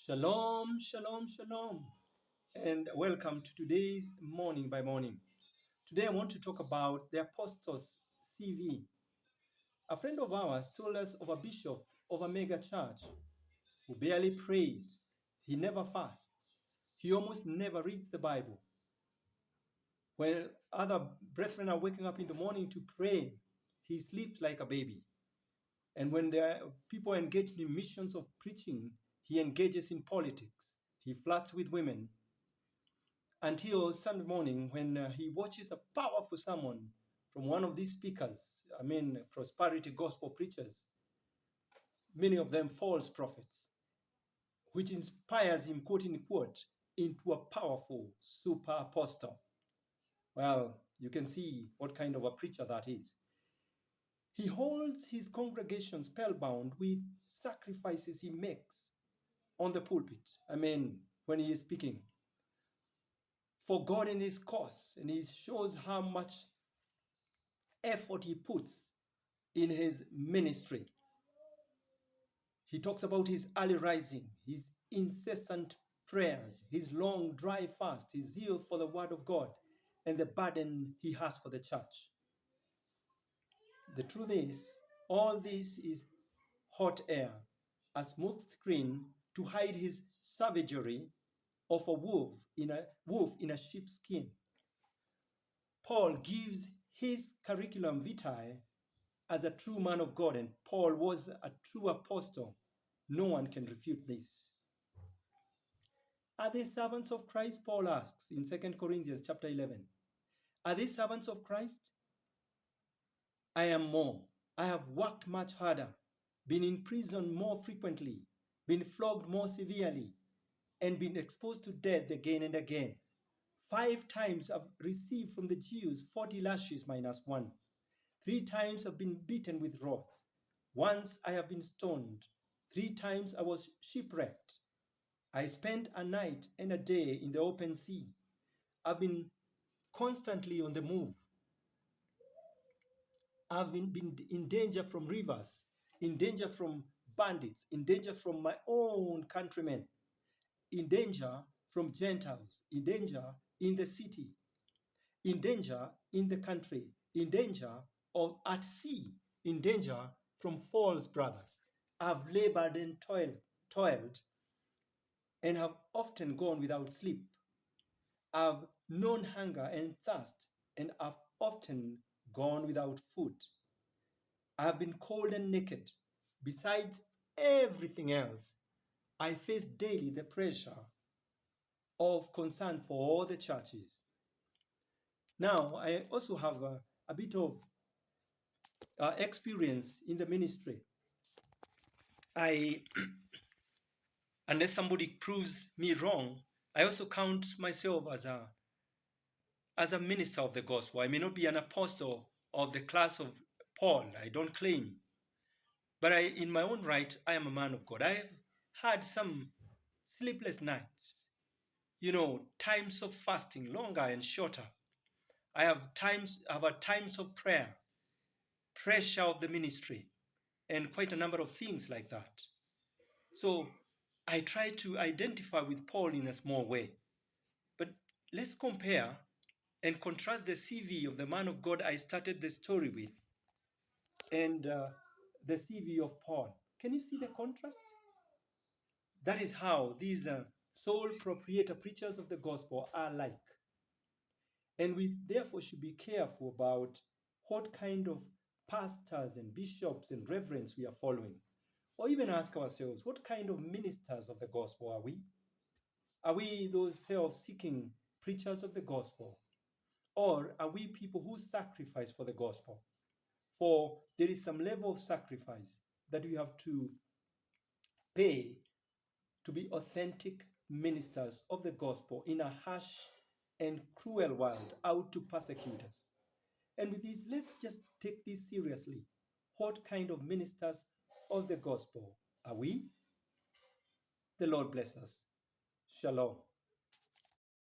Shalom, shalom, shalom, and welcome to today's Morning by Morning. Today I want to talk about the Apostles' CV. A friend of ours told us of a bishop of a mega church who barely prays, he never fasts, he almost never reads the Bible. When other brethren are waking up in the morning to pray, he sleeps like a baby. And when the people are engaged in missions of preaching, he engages in politics. He flirts with women, until Sunday morning when he watches a powerful sermon from one of these speakers, prosperity gospel preachers, many of them false prophets, which inspires him, quote unquote, into a powerful super apostle. Well, you can see what kind of a preacher that is. He holds his congregation spellbound with sacrifices he makes on the pulpit. When he is speaking for God in his cause, and he shows how much effort he puts in his ministry. He talks about his early rising, his incessant prayers, his long dry fast, his zeal for the word of God, and the burden he has for the church. The truth is, all this is hot air, a smooth screen to hide his savagery of a wolf in a sheep's skin. Paul gives his curriculum vitae as a true man of God, and Paul was a true apostle. No one can refute this. Are they servants of Christ? Paul asks in 2 Corinthians chapter 11. Are they servants of Christ? I am more. I have worked much harder, been in prison more frequently, been flogged more severely, and been exposed to death again and again. 5 times I've received from the Jews 40 lashes minus 1. 3 times I've been beaten with rods. Once I have been stoned. 3 times I was shipwrecked. I spent a night and a day in the open sea. I've been constantly on the move. I've been in danger from rivers, in danger from bandits, in danger from my own countrymen, in danger from Gentiles, in danger in the city, in danger in the country, in danger at sea, in danger from false brothers. I've labored and toiled, and have often gone without sleep. I've known hunger and thirst, and I've often gone without food. I've been cold and naked. Besides everything else, I face daily the pressure of concern for all the churches. Now, I also have a bit of experience in the ministry. Unless somebody proves me wrong, I also count myself as a minister of the gospel. I may not be an apostle of the class of Paul, I don't claim. But in my own right, I am a man of God. I have had some sleepless nights, times of fasting, longer and shorter. I have had times of prayer, pressure of the ministry, and quite a number of things like that. So I try to identify with Paul in a small way. But let's compare and contrast the CV of the man of God I started the story with and the CV of Paul. Can you see the contrast? That is how these sole proprietor preachers of the gospel are like. And we therefore should be careful about what kind of pastors and bishops and reverends we are following. Or even ask ourselves, what kind of ministers of the gospel are we? Are we those self-seeking preachers of the gospel? Or are we people who sacrifice for the gospel? For there is some level of sacrifice that we have to pay to be authentic ministers of the gospel in a harsh and cruel world out to persecute us. And with this, let's just take this seriously. What kind of ministers of the gospel are we? The Lord bless us. Shalom.